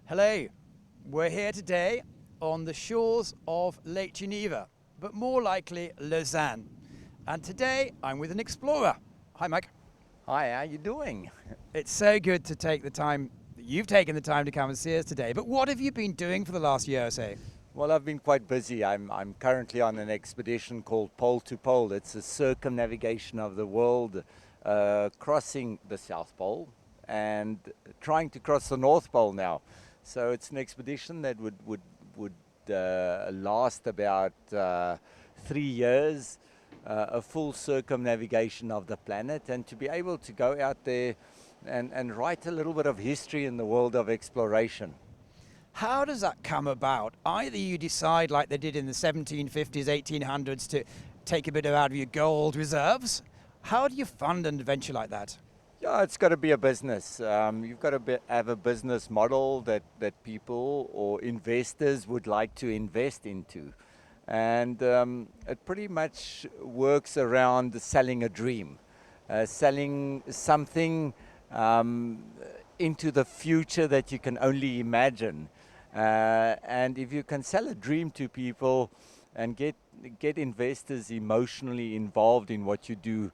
Hello, we're here today on the shores of Lake Geneva, but more likely Lausanne. And today I'm with an explorer. Hi, Mike. Hi, how you doing? It's so good to take the time, you've taken the time to come and see us today. But what have you been doing for the last year or so? Well, I've been quite busy. I'm currently on an expedition called Pole to Pole. It's a circumnavigation of the world, crossing the South Pole and trying to cross the North Pole now. So it's an expedition that would last about 3 years, a full circumnavigation of the planet, and to be able to go out there and write a little bit of history in the world of exploration. How does that come about? Either you decide, like they did in the 1750s, 1800s, to take a bit out of your gold reserves. How do you fund an adventure like that? Yeah, it's got to be a business. You've got to have a business model that people or investors would like to invest into. And it pretty much works around selling a dream, selling something into the future that you can only imagine. And if you can sell a dream to people and get investors emotionally involved in what you do,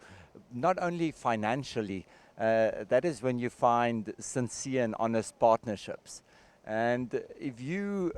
not only financially, that is when you find sincere and honest partnerships. And if you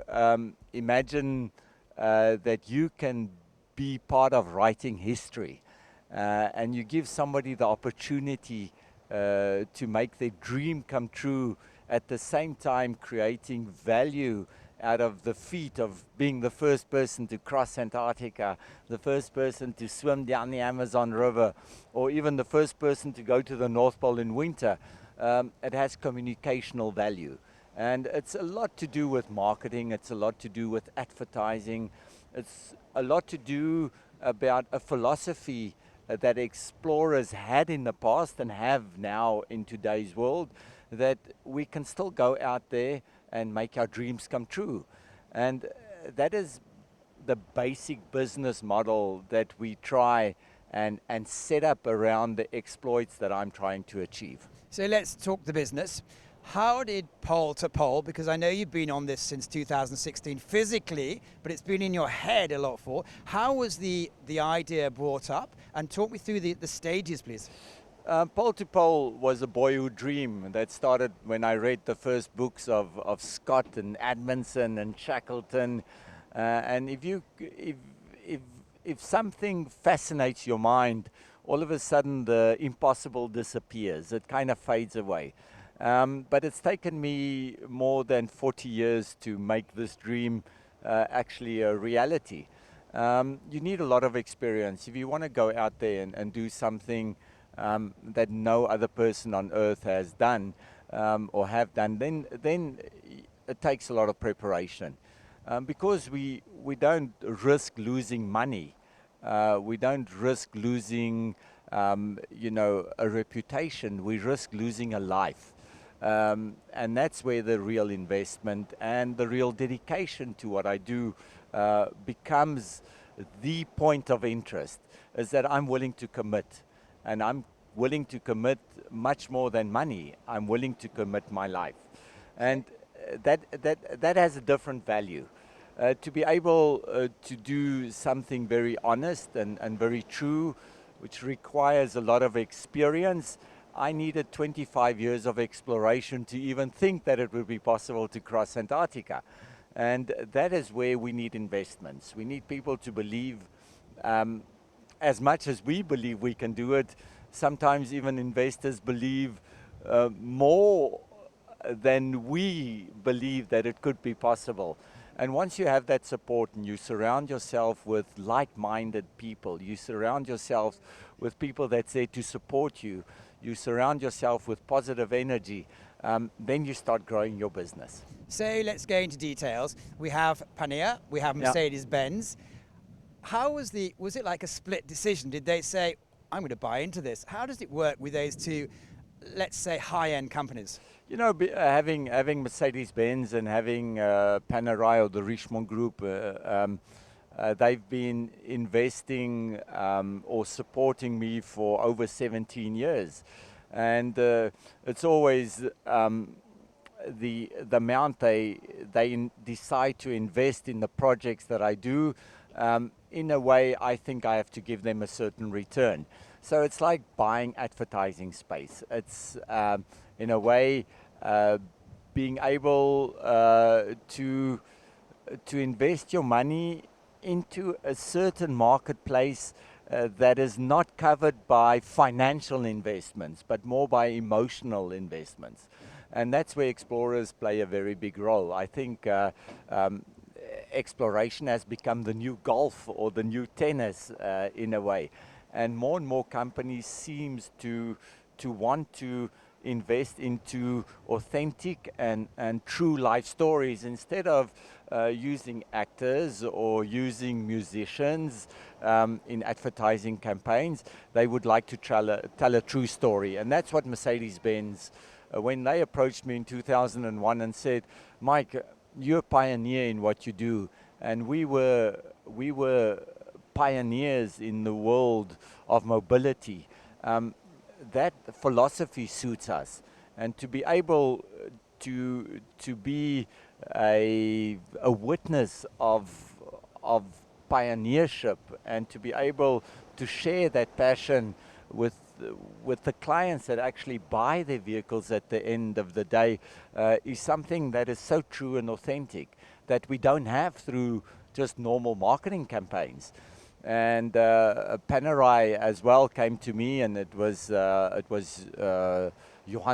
imagine that you can be part of writing history, and you give somebody the opportunity to make their dream come true, at the same time creating value out of the feat of being the first person to cross Antarctica, the first person to swim down the Amazon River, or even the first person to go to the North Pole in winter, it has communicational value. And it's a lot to do with marketing, it's a lot to do with advertising, it's a lot to do about a philosophy that explorers had in the past and have now in today's world, that we can still go out there and make our dreams come true. And that is the basic business model that we try and set up around the exploits that I'm trying to achieve. So let's talk the business. How did Pole to Pole, because I know you've been on this since 2016 physically, but it's been in your head a lot for. How was the idea brought up? And talk me through the stages, please. Pole to Pole was a boyhood dream that started when I read the first books of Scott and Edmondson and Shackleton. And if something fascinates your mind, all of a sudden the impossible disappears. It kind of fades away. But it's taken me more than 40 years to make this dream actually a reality. You need a lot of experience. If you want to go out there and do something that no other person on earth has done or have done, then it takes a lot of preparation. Because we don't risk losing money, we don't risk losing a reputation, we risk losing a life. And that's where the real investment and the real dedication to what I do becomes the point of interest, is that I'm willing to commit. And I'm willing to commit much more than money. I'm willing to commit my life. And that has a different value. To be able to do something very honest and very true, which requires a lot of experience. I needed 25 years of exploration to even think that it would be possible to cross Antarctica. And that is where we need investments. We need people to believe, as much as we believe we can do it, sometimes even investors believe more than we believe that it could be possible. And once you have that support and you surround yourself with like-minded people, you surround yourself with people that's there to support you, you surround yourself with positive energy, then you start growing your business. So let's go into details. We have Panea, we have Mercedes-Benz. How was it like a split decision? Did they say, I'm going to buy into this? How does it work with those two, let's say, high-end companies? You know, having Mercedes-Benz and having Panerai, the Richemont Group, they've been investing or supporting me for over 17 years. And it's always the amount they decide to invest in the projects that I do, in a way, I think I have to give them a certain return. So it's like buying advertising space. It's in a way being able to invest your money into a certain marketplace that is not covered by financial investments, but more by emotional investments. And that's where explorers play a very big role. I think exploration has become the new golf or the new tennis in a way. And more companies seems to want to invest into authentic and true life stories instead of using actors or using musicians in advertising campaigns. They would like to tell a true story. And that's what Mercedes-Benz, when they approached me in 2001 and said, Mike, you're a pioneer in what you do. And we were pioneers in the world of mobility. That philosophy suits us, and to be able to be a witness of pioneership, and to be able to share that passion with the clients that actually buy their vehicles at the end of the day is something that is so true and authentic that we don't have through just normal marketing campaigns. And Panerai as well came to me, and it was Johan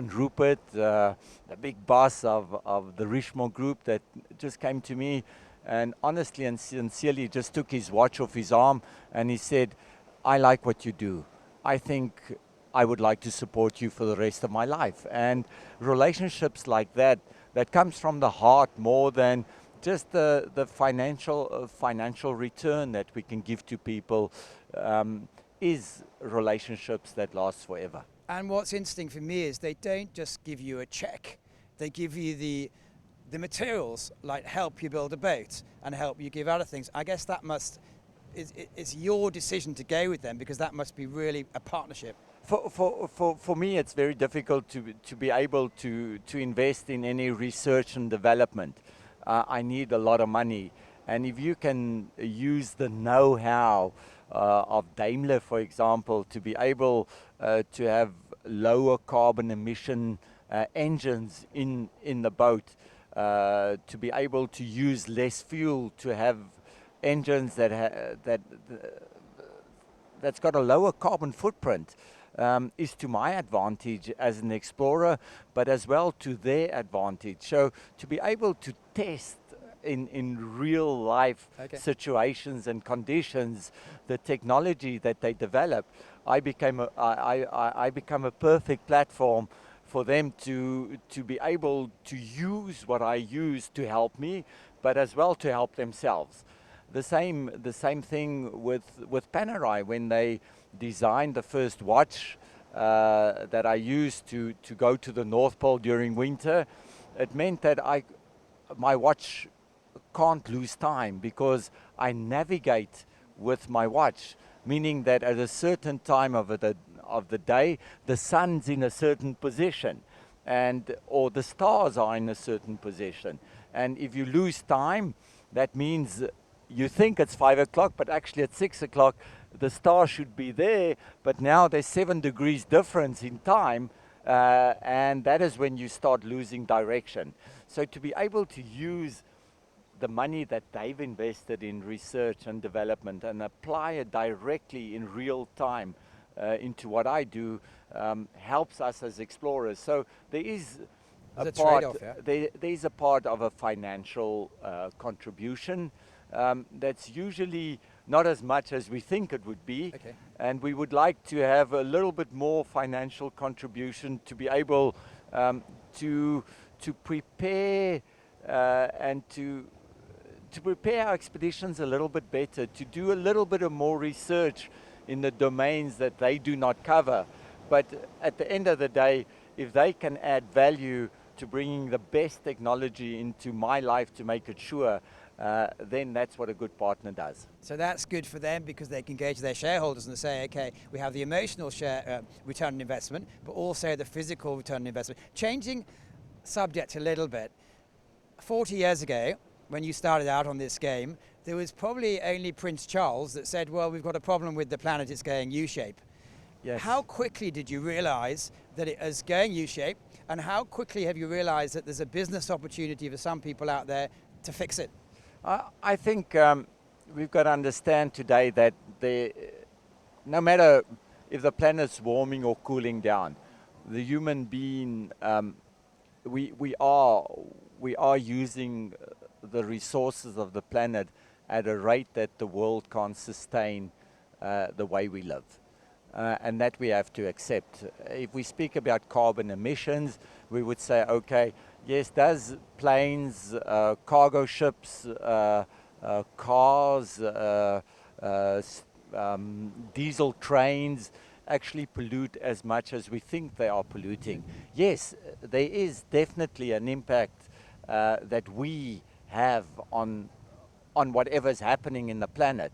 Rupert, the big boss of the Richemont Group, that just came to me and honestly and sincerely just took his watch off his arm and he said, I like what you do. I think I would like to support you for the rest of my life. And relationships like that comes from the heart more than just the financial return that we can give to people, is relationships that last forever. And what's interesting for me is they don't just give you a check. They give you the materials, like help you build a boat and help you give other things. I guess that it's your decision to go with them, because that must be really a partnership. For me, it's very difficult to be able to invest in any research and development. I need a lot of money. And if you can use the know-how of Daimler, for example, to be able to have lower carbon emission engines in the boat, to be able to use less fuel, to have engines that's got a lower carbon footprint, is to my advantage as an explorer, but as well to their advantage. So to be able to test in real life situations and conditions the technology that they develop, I become a perfect platform for them to be able to use what I use to help me, but as well to help themselves. The same thing with Panerai. When they designed the first watch that I used to go to the North Pole during winter, it meant that my watch can't lose time, because I navigate with my watch, meaning that at a certain time of the day, the sun's in a certain position, or the stars are in a certain position. And if you lose time, that means you think it's 5 o'clock, but actually at 6 o'clock, the star should be there, but now there's 7 degrees difference in time, and that is when you start losing direction. So to be able to use the money that they've invested in research and development and apply it directly in real time into what I do helps us as explorers. So there is a part, there's a part of a financial contribution that's usually not as much as we think it would be. Okay. And we would like to have a little bit more financial contribution to be able to prepare and to prepare our expeditions a little bit better, to do a little bit of more research in the domains that they do not cover. But at the end of the day, if they can add value to bringing the best technology into my life to make it sure, then that's what a good partner does. So that's good for them, because they can engage their shareholders and say, okay, we have the emotional return on investment, but also the physical return on investment. Changing subject a little bit. 40 years ago, when you started out on this game, there was probably only Prince Charles that said, well, we've got a problem with the planet, it's going U-shape. Yes. How quickly did you realize that it is going U-shape, and how quickly have you realized that there's a business opportunity for some people out there to fix it? I think we've got to understand today that no matter if the planet's warming or cooling down, the human being, we are using the resources of the planet at a rate that the world can't sustain the way we live. And that we have to accept. If we speak about carbon emissions, we would say, okay, yes, does planes, cargo ships, cars, diesel trains actually pollute as much as we think they are polluting? Yes, there is definitely an impact that we have on whatever's happening in the planet.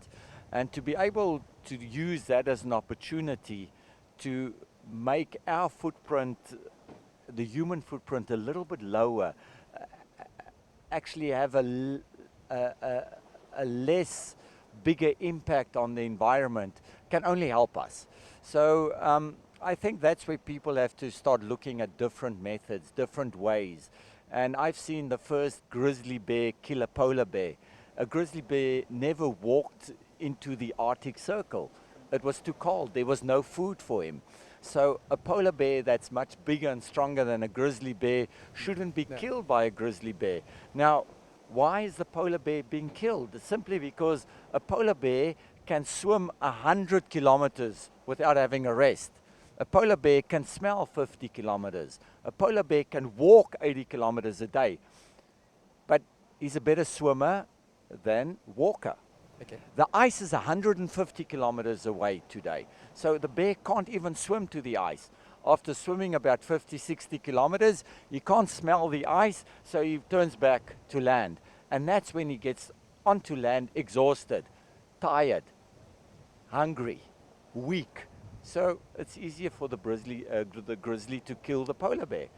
And to be able to use that as an opportunity to make our footprint, the human footprint, a little bit lower, actually have a less bigger impact on the environment, can only help us. So I think that's where people have to start looking at different methods, different ways. And I've seen the first grizzly bear kill a polar bear. A grizzly bear never walked into the Arctic Circle. It was too cold. There was no food for him. So a polar bear that's much bigger and stronger than a grizzly bear shouldn't be killed by a grizzly bear. Now, why is the polar bear being killed? It's simply because a polar bear can swim 100 kilometers without having a rest. A polar bear can smell 50 kilometers. A polar bear can walk 80 kilometers a day. But he's a better swimmer than walker. Okay. The ice is 150 kilometers away today. So the bear can't even swim to the ice. After swimming about 50, 60 kilometers, he can't smell the ice, so he turns back to land. And that's when he gets onto land exhausted, tired, hungry, weak. So it's easier for the grizzly to kill the polar bear.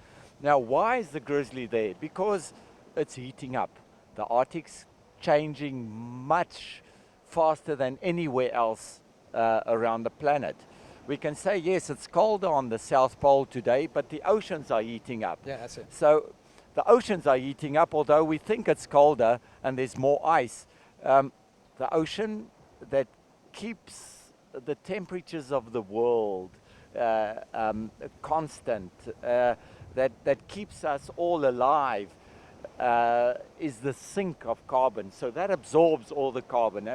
Now, why is the grizzly there? Because it's heating up. The Arctic's changing much faster than anywhere else around the planet. We can say, yes, it's colder on the South Pole today, but the oceans are heating up. Yeah, that's it. So the oceans are heating up, although we think it's colder and there's more ice. The ocean that keeps the temperatures of the world constant, that keeps us all alive, is the sink of carbon. So that absorbs all the carbon.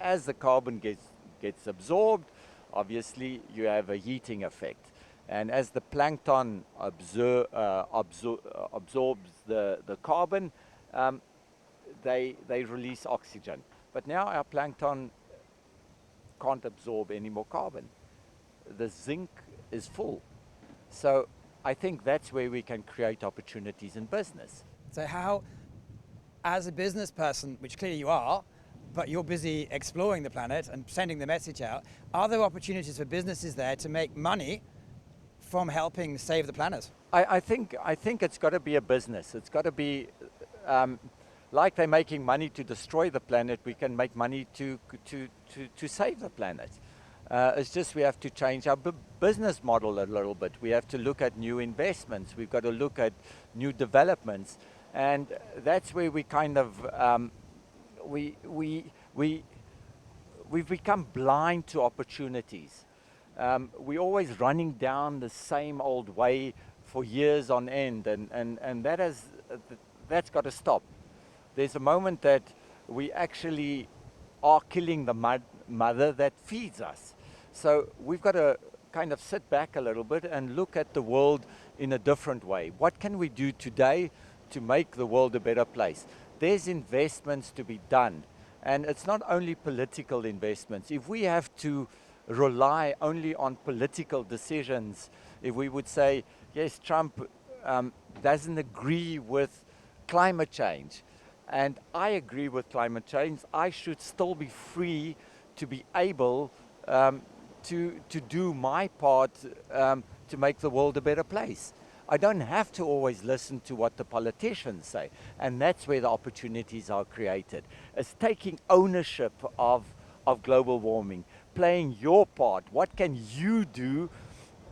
As the carbon gets absorbed, obviously you have a heating effect. And as the plankton absorbs the carbon, they release oxygen. But now our plankton can't absorb any more carbon. The zinc is full. So I think that's where we can create opportunities in business. So how, as a business person, which clearly you are, but you're busy exploring the planet and sending the message out, are there opportunities for businesses there to make money from helping save the planet? I think it's got to be a business. It's got to be like they're making money to destroy the planet. We can make money to save the planet. It's just we have to change our business model a little bit. We have to look at new investments. We've got to look at new developments, and that's where we kind of we've become blind to opportunities. We're always running down the same old way for years on end, and that's got to stop. There's a moment that we actually are killing the mother that feeds us. So we've got to kind of sit back a little bit and look at the world in a different way. What can we do today to make the world a better place? There's investments to be done. And it's not only political investments. If we have to rely only on political decisions, if we would say, yes, Trump doesn't agree with climate change, and I agree with climate change, I should still be free to be able to do my part to make the world a better place. I don't have to always listen to what the politicians say. And that's where the opportunities are created. It's taking ownership of global warming, playing your part. What can you do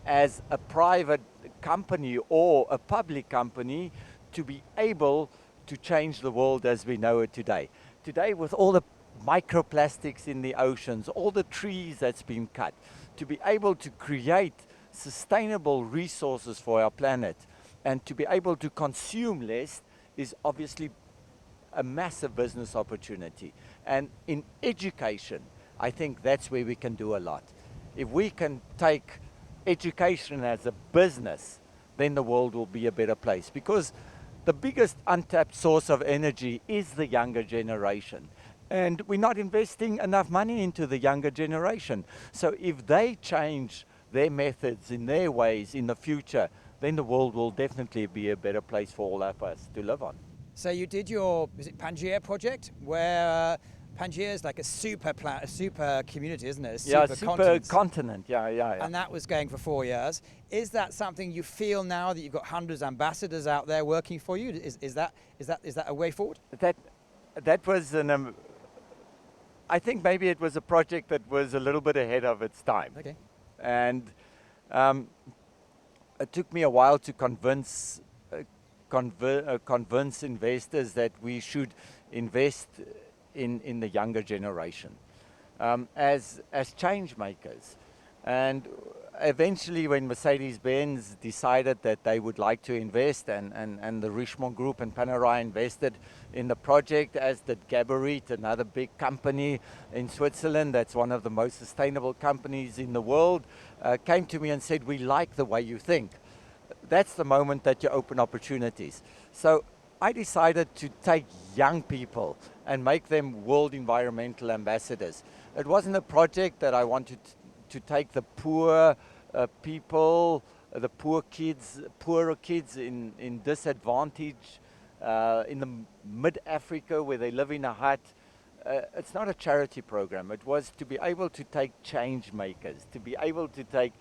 as a private company or a public company to be able to change the world as we know it today? Today, with all the microplastics in the oceans, all the trees that's been cut, to be able to create sustainable resources for our planet and to be able to consume less is obviously a massive business opportunity. And in education, I think that's where we can do a lot. If we can take education as a business, then the world will be a better place, because the biggest untapped source of energy is the younger generation. And we're not investing enough money into the younger generation. So if they change their methods in their ways in the future, then the world will definitely be a better place for all of us to live on. So you did your, is it Pangaea project, where Pangaea is like a super community, isn't it? Yeah, super continent. Yeah. And that was going for 4 years. Is that something you feel now that you've got hundreds of ambassadors out there working for you? Is that a way forward? That was I think maybe it was a project that was a little bit ahead of its time. Okay. And it took me a while to convince investors that we should invest in the younger generation as change makers. And eventually, when Mercedes-Benz decided that they would like to invest, and the Richemont Group and Panerai invested in the project, as did Gaborit, another big company in Switzerland that's one of the most sustainable companies in the world, came to me and said, "We like the way you think." That's the moment that you open opportunities. So I decided to take young people and make them World Environmental Ambassadors. It wasn't a project that I wanted to take the poor people, the poorer kids in disadvantage, in the mid-Africa where they live in a hut. It's not a charity program. It was to be able to take change makers, to be able to take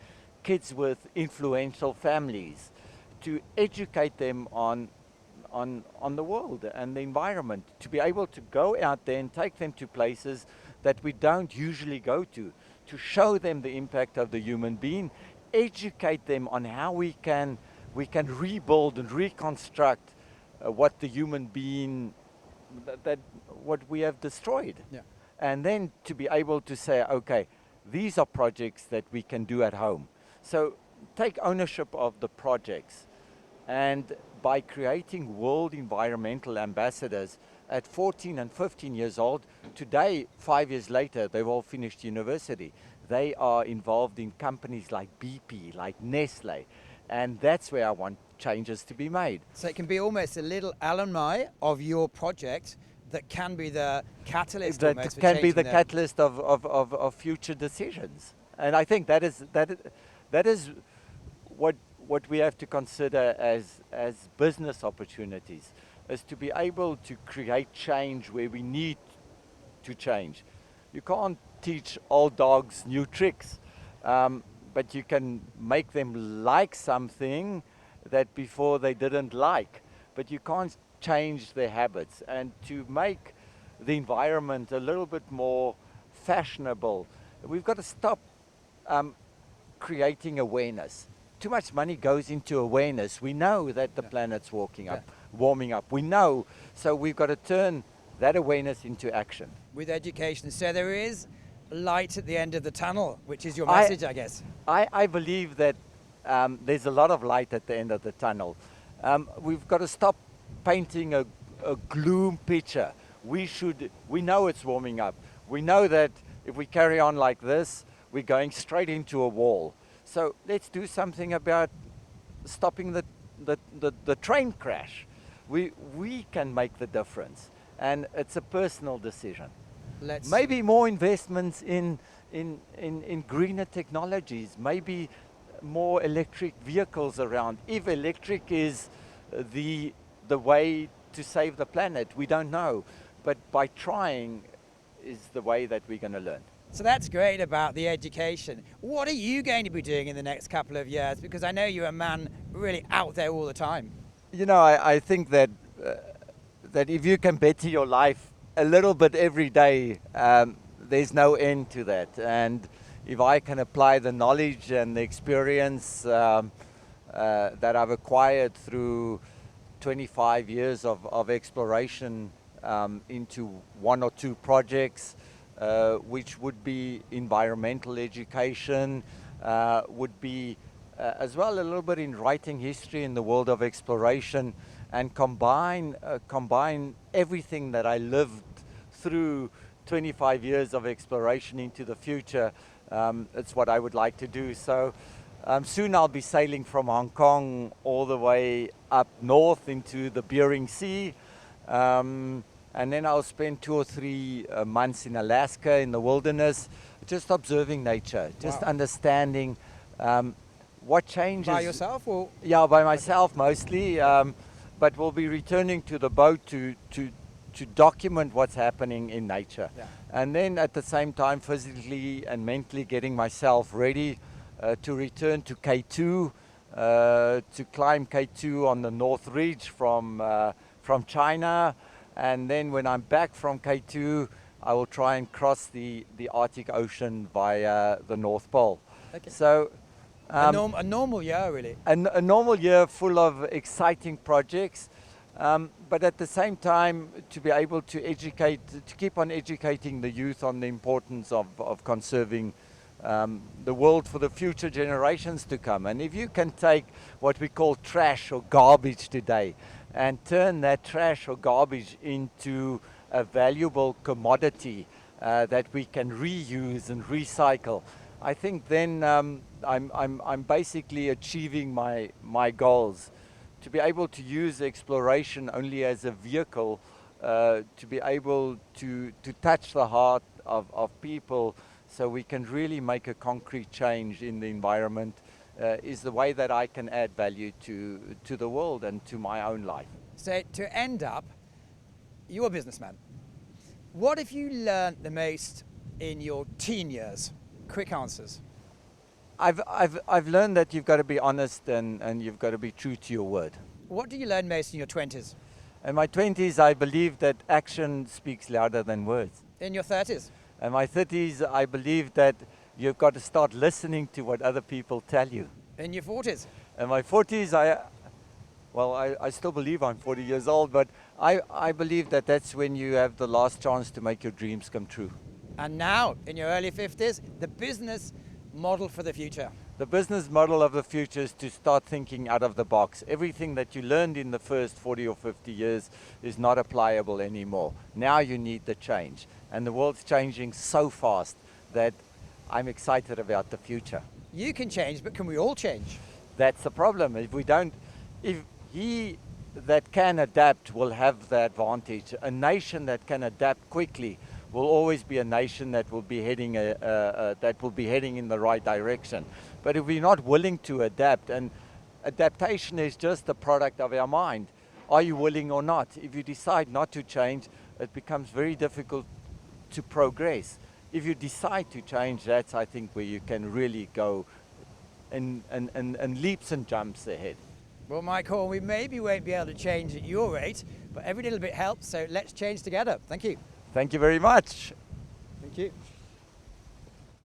kids with influential families, to educate them on the world and the environment, to be able to go out there and take them to places that we don't usually go to show them the impact of the human being, educate them on how we can rebuild and reconstruct what the human being, what we have destroyed. Yeah. And then to be able to say, okay, these are projects that we can do at home. So take ownership of the projects. And by creating World Environmental Ambassadors at 14 and 15 years old, today, 5 years later, they've all finished university. They are involved in companies like BP, like Nestle, and that's where I want changes to be made. So it can be almost a little alumni of your project that can be the catalyst. That can be the catalyst of future decisions. And I think that is what we have to consider as business opportunities, is to be able to create change where we need to change. You can't teach old dogs new tricks, but you can make them like something that before they didn't like, but you can't change their habits. And to make the environment a little bit more fashionable, we've got to stop creating awareness. Too much money goes into awareness. We know that the planet's warming up. We know, so we've got to turn that awareness into action. With education, so there is light at the end of the tunnel, which is your message, I guess. I believe that there's a lot of light at the end of the tunnel. We've got to stop painting a gloom picture. We know it's warming up. We know that if we carry on like this, we're going straight into a wall. So let's do something about stopping the train crash. We can make the difference, and it's a personal decision. Maybe more investments in greener technologies, maybe more electric vehicles around. If electric is the way to save the planet, we don't know. But by trying is the way that we're going to learn. So that's great about the education. What are you going to be doing in the next couple of years? Because I know you're a man really out there all the time. You know, I think that that if you can better your life a little bit every day, there's no end to that. And if I can apply the knowledge and the experience that I've acquired through 25 years of exploration into one or two projects, which would be environmental education, would be as well a little bit in writing history in the world of exploration, and combine everything that I lived through 25 years of exploration into the future. It's what I would like to do. So soon I'll be sailing from Hong Kong all the way up north into the Bering Sea. And then I'll spend 2 or 3 months in Alaska in the wilderness, just observing nature, just understanding what changes. By yourself or? Yeah, by myself mostly. But we'll be returning to the boat to document what's happening in nature. Yeah. And then at the same time, physically and mentally getting myself ready to return to K2, to climb K2 on the North Ridge from China. And then when I'm back from K2, I will try and cross the Arctic Ocean via the North Pole. Okay. So A normal year, really. a normal year full of exciting projects, but at the same time to be able to educate, to keep on educating the youth on the importance of conserving the world for the future generations to come. And if you can take what we call trash or garbage today and turn that trash or garbage into a valuable commodity that we can reuse and recycle, I think then I'm basically achieving my goals. To be able to use exploration only as a vehicle to be able to touch the heart of people so we can really make a concrete change in the environment is the way that I can add value to the world and to my own life. So to end up, you're a businessman. What have you learned the most in your teen years? Quick answers. I've learned that you've got to be honest and you've got to be true to your word. What do you learn most in your 20s? In my 20s, I believe that action speaks louder than words. In your 30s? In my 30s, I believe that you've got to start listening to what other people tell you. In your 40s? In my 40s, I still believe I'm 40 years old, but I believe that that's when you have the last chance to make your dreams come true. And now, in your early 50s, the business model for the future. The business model of the future is to start thinking out of the box. Everything that you learned in the first 40 or 50 years is not applicable anymore. Now you need the change. And the world's changing so fast that I'm excited about the future. You can change, but can we all change? That's the problem. If he that can adapt will have the advantage. A nation that can adapt quickly will always be a nation that will be heading in the right direction. But if we're not willing to adapt, and adaptation is just a product of our mind, are you willing or not? If you decide not to change, it becomes very difficult to progress. If you decide to change, that's I think where you can really go and leaps and jumps ahead. Well, Michael, we maybe won't be able to change at your rate, but every little bit helps, so let's change together. Thank you. Thank you very much. Thank you.